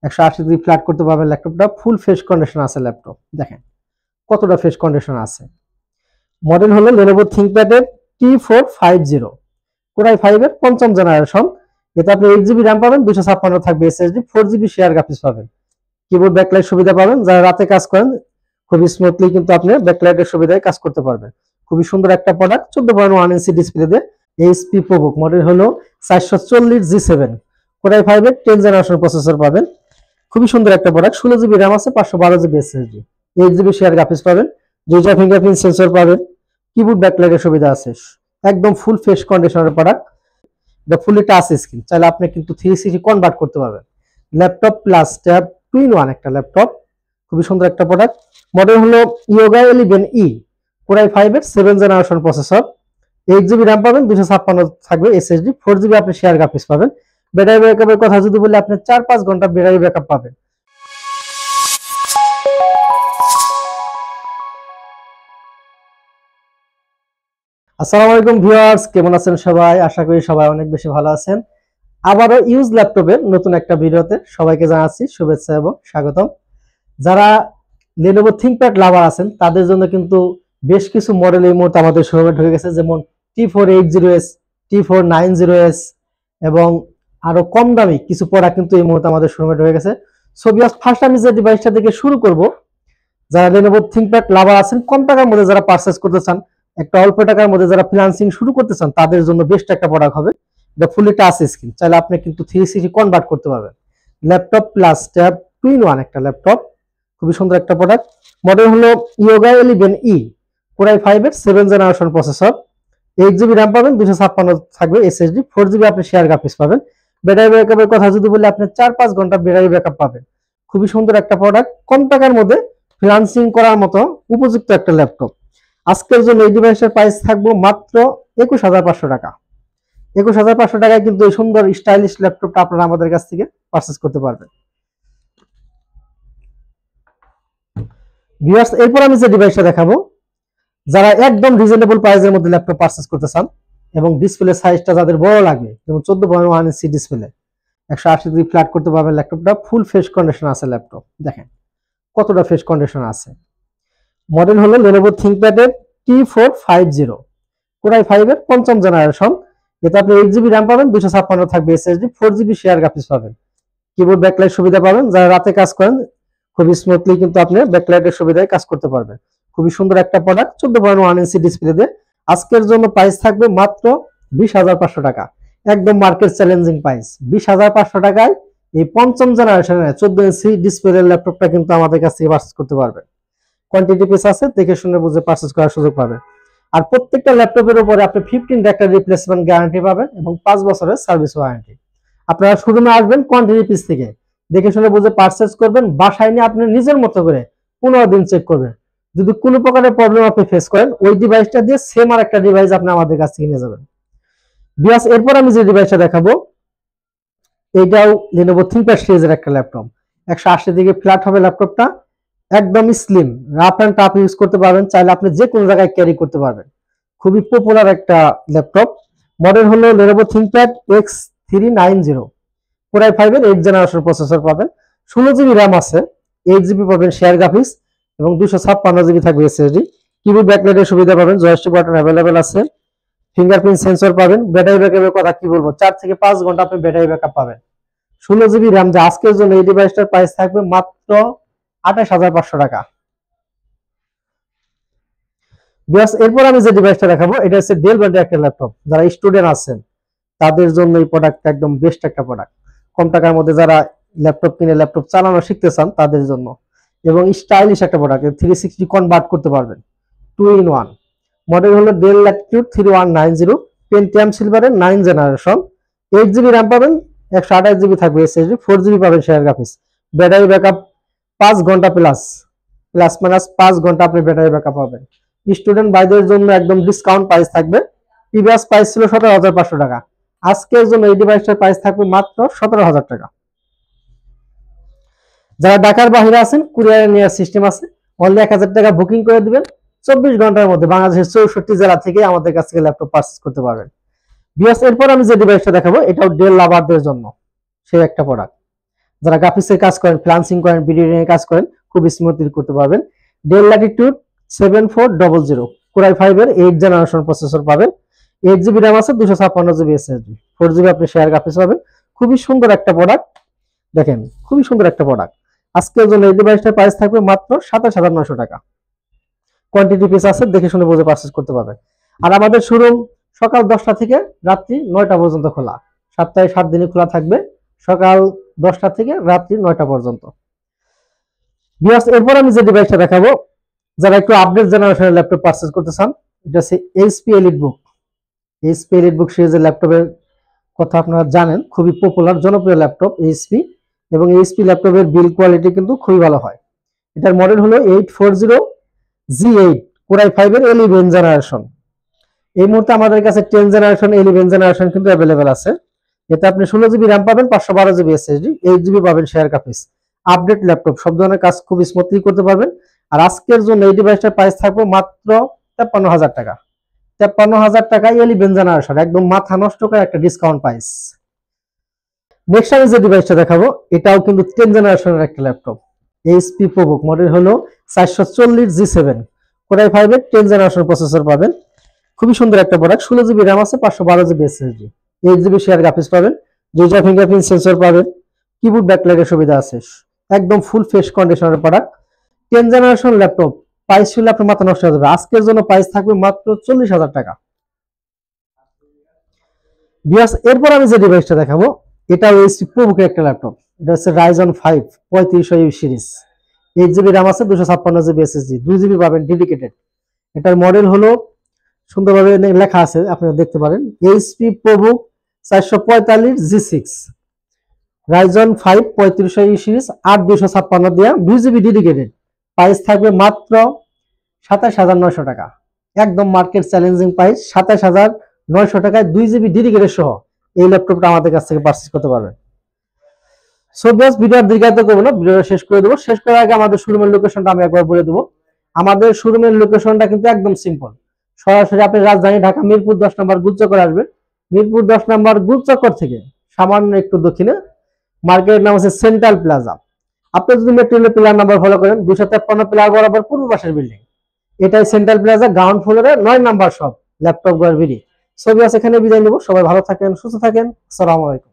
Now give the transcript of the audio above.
180 degree flat করতে পারবেন। ল্যাপটপটা ফুল ফ্রেশ কন্ডিশন আছে। ল্যাপটপ দেখেন কতটা ফ্রেশ কন্ডিশন আছে। মডেল হলো Lenovo ThinkPad এর T450 Core i5 এর ৫ম জেনারেশন। এতে আপনি 8GB RAM পাবেন, 256 থাকবে SSD, 4GB শেয়ার গ্রাফিক্স পাবেন। কিবোর্ড ব্যাকলাইট সুবিধা পাবেন। যারা রাতে কাজ করেন খুবই স্মুথলি কিন্তু আপনি ব্যাকলাইটের সুবিধায় কাজ করতে পারবেন। খুবই সুন্দর একটা প্রোডাক্ট। 14.1 ইঞ্চি ডিসপ্লে দিয়ে এইচপি প্রোবুক। মডেল হলো 440G7 Core i5 এর 10 জেনারেশন প্রসেসর পাবেন। খুবই সুন্দর একটা প্রোডাক্ট। 16GB RAM আছে, 512GB SSD, 8GB share graphics পাবেন, 2টা ফিঙ্গারপ্রিন্ট সেন্সর পাবেন, কিবোর্ড ব্যাকলাইটের সুবিধা আছে। একদম ফুল ফ্রেশ কন্ডিশনের প্রোডাক্ট। এটা ফুলি টাচ স্ক্রিন। চাইলে আপনি কিন্তু 360 কনভার্ট করতে পারবেন। ল্যাপটপ প্লাস ট্যাব 2-in-1 একটা ল্যাপটপ। খুবই সুন্দর একটা প্রোডাক্ট। মডেল হলো Yoga 11E Core i5 এর 7 জেনারেশন প্রসেসর। 8GB RAM পাবেন, 256 থাকবে SSD, 4GB আপনি শেয়ার গ্রাফিক্স পাবেন। ব্যাটারি ব্যাকআপের কথা যদি বলি, আপনি 4-5 ঘন্টা ব্যাটারি ব্যাকআপ পাবেন। আসসালামু আলাইকুম ভিউয়ার্স, কেমন আছেন সবাই? আশা করি সবাই অনেক বেশি ভালো আছেন। আবারও ইউজ ল্যাপটপের নতুন একটা ভিডিওতে সবাইকে জানাচ্ছি শুভেচ্ছা এবং স্বাগতম। যারা Lenovo ThinkPad লাভার আছেন তাদের জন্য কিন্তু বেশ কিছু মডেল এই মুহূর্তে আমাদের শোরুমে ঢুকে গেছে, যেমন T480S, T490S এবং আরো কম দামি কিছু প্রোডাক্ট কিন্তু এই মুহূর্তে আমাদের শোরুমে ঢুকে গেছে। সো ভিউয়ার্স, ফার্স্ট আমি যে ডিভাইসটা থেকে শুরু করব, যারা Lenovo ThinkPad লাভার আছেন, কম টাকার মধ্যে যারা পারচেজ করতে চান, একটা অল্প টাকার মধ্যে যারা ফ্রিল্যান্সিং শুরু করতে চান, তাদের জন্য বেস্ট একটা প্রোডাক্ট হবে। এটা ফুলি টাচ স্ক্রিন। চাইলে আপনি কিন্তু 360 কনভার্ট করতে পারবেন। ল্যাপটপ প্লাস ট্যাব 2-in-1 একটা ল্যাপটপ। খুবই সুন্দর একটা প্রোডাক্ট। মডেল হলো Yoga 11E Core i5 এর 7 জেনারেশন প্রসেসর। 8GB RAM পাবেন, 256 থাকবে SSD, 4GB আপনি শেয়ার গ্রাফিক্স পাবেন। ব্যাটারি ব্যাকআপের কথা যদি বলি, আপনি 4-5 ঘন্টা ব্যাটারি ব্যাকআপ পাবেন। খুবই সুন্দর একটা প্রোডাক্ট। কম টাকার মধ্যে ফ্রিল্যান্সিং করার মতো উপযুক্ত একটা ল্যাপটপ। আজকের জন্য এই ডিভাইসের প্রাইস থাকবে মাত্র 21,500 টাকা। 21,500 টাকায় কিন্তু এই সুন্দর স্টাইলিশ ল্যাপটপটা আপনারা আমাদের কাছ থেকে পারচেজ করতে পারবেন। ভিউয়ার্স, এরপর আমি যে ডিভাইসটা দেখাবো, যারা একদম রিজনেবল প্রাইসের মধ্যে ল্যাপটপ পারচেজ করতে চান এবং ডিসপ্লে সাইজটা যাদের বড় লাগবে, যেমন 14.1 ইঞ্চি ডিসপ্লে, 180 ডিগ্রি ফ্ল্যাট করতে পারবেন। ল্যাপটপটা ফুল ফ্রেশ কন্ডিশন আছে। ল্যাপটপ দেখেন কতটা ফ্রেশ কন্ডিশন আছে। মডেল হলো Lenovo ThinkPad এর T450 Core i5 এর 5ম জেনারেশন। এতে আপনি 8GB RAM পাবেন, 256 থাকবে SSD, 4GB শেয়ার গ্রাফিক্স পাবেন। কিবোর্ড ব্যাকলাইট সুবিধা পাবেন। যারা রাতে কাজ করেন খুবই স্মুথলি কিন্তু আপনি ব্যাকলাইটের সুবিধায় কাজ করতে পারবেন। খুবই সুন্দর একটা প্রোডাক্ট। 14.1 ইঞ্চি ডিসপ্লে দিয়ে আজকের জন্য প্রাইস থাকবে মাত্র 20,500 টাকা। একদম মার্কেট চ্যালেঞ্জিং প্রাইস। 20,500 টাকায় এই 5ম জেনারেশনের 14 ইঞ্চি ডিসপ্লে ল্যাপটপটা কিন্তু আমাদের কাছ থেকে পারচেজ করতে পারবেন। কোয়ান্টিটি পিস আছে, দেখে শুনে বুঝে পারচেজ করার সুযোগ পাবেন। আর প্রত্যেকটা ল্যাপটপের উপরে আপনি 15 ডে একটা রিপ্লেসমেন্ট গ্যারান্টি পাবেন এবং 5 বছরের সার্ভিস ওয়ারেন্টি। আপনারা শোরুমে আসবেন, কোয়ান্টিটি পিস থেকে দেখে শুনে বুঝে পারচেজ করবেন। বাসায় নিয়ে আপনি নিজের মতো করে 15 দিন চেক করবেন। যদি কোনো প্রকারের প্রবলেম আপনি ফেস করেন, ওই ডিভাইসটা দিয়ে সেম আর একটা ডিভাইস আপনি আমাদের কাছ থেকে নিয়ে যাবেন। বিয়াস, এরপর আমি যে ডিভাইসটা দেখাবো, এটাও Lenovo ThinkPad সিরিজের একটা ল্যাপটপ। 180 ডিগ্রি ফ্ল্যাট হবে ল্যাপটপটা। একদমই slim, rough and tough use করতে পারবেন। চাইলে আপনি যে কোনো জায়গায় ক্যারি করতে পারবেন। খুবই পপুলার একটা ল্যাপটপ। মডেল হলো Lenovo ThinkPad X390 Core i5 এর 8 জেনারেশন প্রসেসর পাবেন। 16GB RAM আছে, 8GB পাবেন শেয়ার গ্রাফিক্স এবং 256GB থাকবে SSD। কিবোর্ড ব্যাকলাইটের সুবিধা পাবেন, জয়স্টিক বাটন অ্যাভেলেবেল আছে, ফিঙ্গারপ্রিন্ট সেন্সর পাবেন। ব্যাটারি ব্যাকআপের কথা কি বলবো, 4 থেকে 5 ঘন্টা আপনি ব্যাটারি ব্যাকআপ পাবেন। 16GB RAM। যা আজকের জন্য এই ডিভাইসটার প্রাইস থাকবে মাত্র 28,500 টাকা। বিকজ এরপর আমি যে ডিভাইসটা দেখাবো, এটা হচ্ছে ডেল ব্র্যান্ডের একটা ল্যাপটপ। যারা স্টুডেন্ট আছেন তাদের জন্য এই প্রোডাক্টটা একদম বেস্ট একটা প্রোডাক্ট। কম টাকার মধ্যে যারা ল্যাপটপ কিনে ল্যাপটপ চালানো শিখতে চান তাদের জন্য, এবং স্টাইলিশ একটা প্রোডাক্ট। 360 কনভার্ট করতে পারবেন। 2-in-1 মডেল হলো ডেল ল্যাটিটিউড 3190 পেন্টিয়াম সিলভারের 9 জেনারেশন। 8GB RAM পাবেন, 128GB থাকবে SSD, 4GB পাবেন শেয়ার গ্রাফিক্স। ব্যাটারি ব্যাকআপ 5 ঘন্টা প্লাস মাইনাস 5 ঘন্টা আপনি ব্যাটারি ব্যাকআপ পাবেন। স্টুডেন্ট ভাইদের জন্য একদম ডিসকাউন্ট প্রাইস থাকবে। প্রিভিয়াস প্রাইস ছিল 17,500 টাকা। আজকের জন্য এই ডিভাইসটার প্রাইস থাকবে মাত্র 17,000 টাকা। যারা ঢাকার বাইরে আছেন, কুরিয়ারে নেওয়ার সিস্টেম আছে। অনলি 1000 টাকা বুকিং করে দিবেন, 24 ঘন্টার মধ্যে বাংলাদেশের 64 জেলা থেকে আমাদের কাছ থেকে ল্যাপটপ পারচেজ করতে পারবেন। বিকজ এরপর আমি যে ডিভাইসটা দেখাবো, এটাও ডেল লাভারদের জন্য সেই একটা প্রোডাক্ট। যারা গ্রাফিক্সের কাজ করেন, ফ্রিল্যান্সিং করেন, ভিডিও এডিটিং কাজ করেন, খুব স্মুথলি করতে পারবেন। ডেল ল্যাটিটিউড 7400 কোরাই 5 এর 8 জেনারেশন প্রসেসর পাবেন। 8 জিবি র্যাম আছে, 256 জিবি এসএসডি, 4 জিবি আপনি শেয়ার গ্রাফিক্স পাবেন। খুবই সুন্দর একটা প্রোডাক্ট, দেখেন খুবই সুন্দর একটা প্রোডাক্ট। আজকের জন্য এই ডিভাইসটার প্রাইস থাকবে মাত্র 27900 টাকা। কোয়ান্টিটি পিস আছে, দেখে শুনে বুঝে পারচেজ করতে পারবেন। আর আমাদের শোরুম সকাল 10টা থেকে রাত্রি 9টা পর্যন্ত খোলা, সপ্তাহে 7 দিনই খোলা থাকবে, সকাল 10টা থেকে রাত্রি 9টা পর্যন্ত। ভিউয়ার্স, এরপর আমি যে ডিভাইসটা দেখাবো, যারা একটু আপডেট জেনারেশনের ল্যাপটপ পারচেজ করতে চান, এটা হচ্ছে এইচপি এলিটবুক। এইচপি এলিটবুক সিরিজের ল্যাপটপের কথা আপনারা জানেন, খুবই পপুলার জনপ্রিয় ল্যাপটপ এইচপি, এবং এইচপি ল্যাপটপের বিল্ড কোয়ালিটি কিন্তু খুবই ভালো হয়। এটার মডেল হলো 840G8 কোরাই 5 এর 11 জেনারেশন। এই মুহূর্তে আমাদের কাছে 10 জেনারেশন 11 জেনারেশন কিন্তু অ্যাভেলেবেল আছে। এতে আপনি 16 জিবি র্যাম পাবেন, 512 জিবি এসএসডি, 8 জিবি পাবেন শেয়ার গ্রাফিক্স। আপডেট ল্যাপটপ, সব ধরনের কাজ খুব স্মুথলি করতে পারবেন। আর আজকের জন্য এই ডিভাইসটার প্রাইস থাকবে মাত্র 53,000 টাকা। 53,000 টাকায় 11 জেনারেশন, একদম মাথা নষ্ট করে একটা ডিসকাউন্ট প্রাইস। নেক্সট আমি যে ডিভাইসটা দেখাবো, এটাও কিন্তু 10 জেনারেশনের একটা ল্যাপটপ। এইচপি প্রোবুক, মডেল হলো 440G7 কোরাই 5 এর 10 জেনারেশন প্রসেসর পাবেন। খুবই সুন্দর একটা প্রোডাক্ট, 16 জিবি র্যাম আছে, 512 GB SSD, 8 GB share graphics পাবেন, ডিজিটাল ফিঙ্গারপ্রিন্ট সেন্সর পাবেন, কিবোর্ড ব্যাকলাইটের সুবিধা আছে, একদম ফুল ফ্রেশ কন্ডিশনের প্রোডাক্ট। 10 জেনারেশন ল্যাপটপ, প্রাইস ছিল আপনার মাথা নষ্ট হয়ে যাবে। আজকের জন্য প্রাইস থাকবে মাত্র 40,000 টাকা। ভিউয়ার্স, এরপর আমি যে ডিভাইসটা দেখাবো, এটা এইচপি প্রোবুকের একটা ল্যাপটপ। এটা হচ্ছে রাইজন 5 3500 সিরিজ, 8 জিবি র্যাম আছে, 256 জিবি এসএসডি, 2 জিবি পাবেন ডেডিকেটেড। এটার মডেল হলো, সুন্দরভাবে লেখা আছে আপনারা দেখতে পারেন, HP ProBook 445G6 Ryzen 5 3500 series, 8256 দেয়া, 2 জিবি ডেডিকেটেড। প্রাইস থাকবে মাত্র 27900 টাকা। একদম মার্কেট চ্যালেঞ্জিং প্রাইস, 27900 টাকায় 2 জিবি ডেডিকেটেড সহ এই ল্যাপটপটা আমাদের কাছ থেকে পারচেজ করতে পারবেন। সো ভিউয়ার্স, ভিডিও দীর্ঘায়িত করব না, ভিডিওটা শেষ করে দেবো। শেষ করার আগে আমাদের শোরুমের লোকেশনটা আমি একবার বলে দেবো। আমাদের শোরুমের লোকেশনটা কিন্তু একদম সিম্পল। সরাসরি আপনি রাজধানী ঢাকা মিরপুর 10 নম্বর গুলচক্কর আসবেন। মিরপুর 10 নম্বর গুলচক্কর থেকে সামান্য একটু দক্ষিণে মার্কেটের নাম হচ্ছে সেন্ট্রাল প্লাজা। আপনি যদি মেট্রো রেলের পিলার নাম্বার ফলো করেন, 253 পিলার বরাবর পূর্ব পাশের বিল্ডিং, এটাই সেন্ট্রাল প্লাজা, গ্রাউন্ড ফ্লোরে 9 নাম্বার শপ, ল্যাপটপ গড়বিড়ি। সো ভিউয়ার্স, এখানে বিদায় নেব। সবাই ভালো থাকেন, সুস্থ থাকেন। আসসালামু আলাইকুম।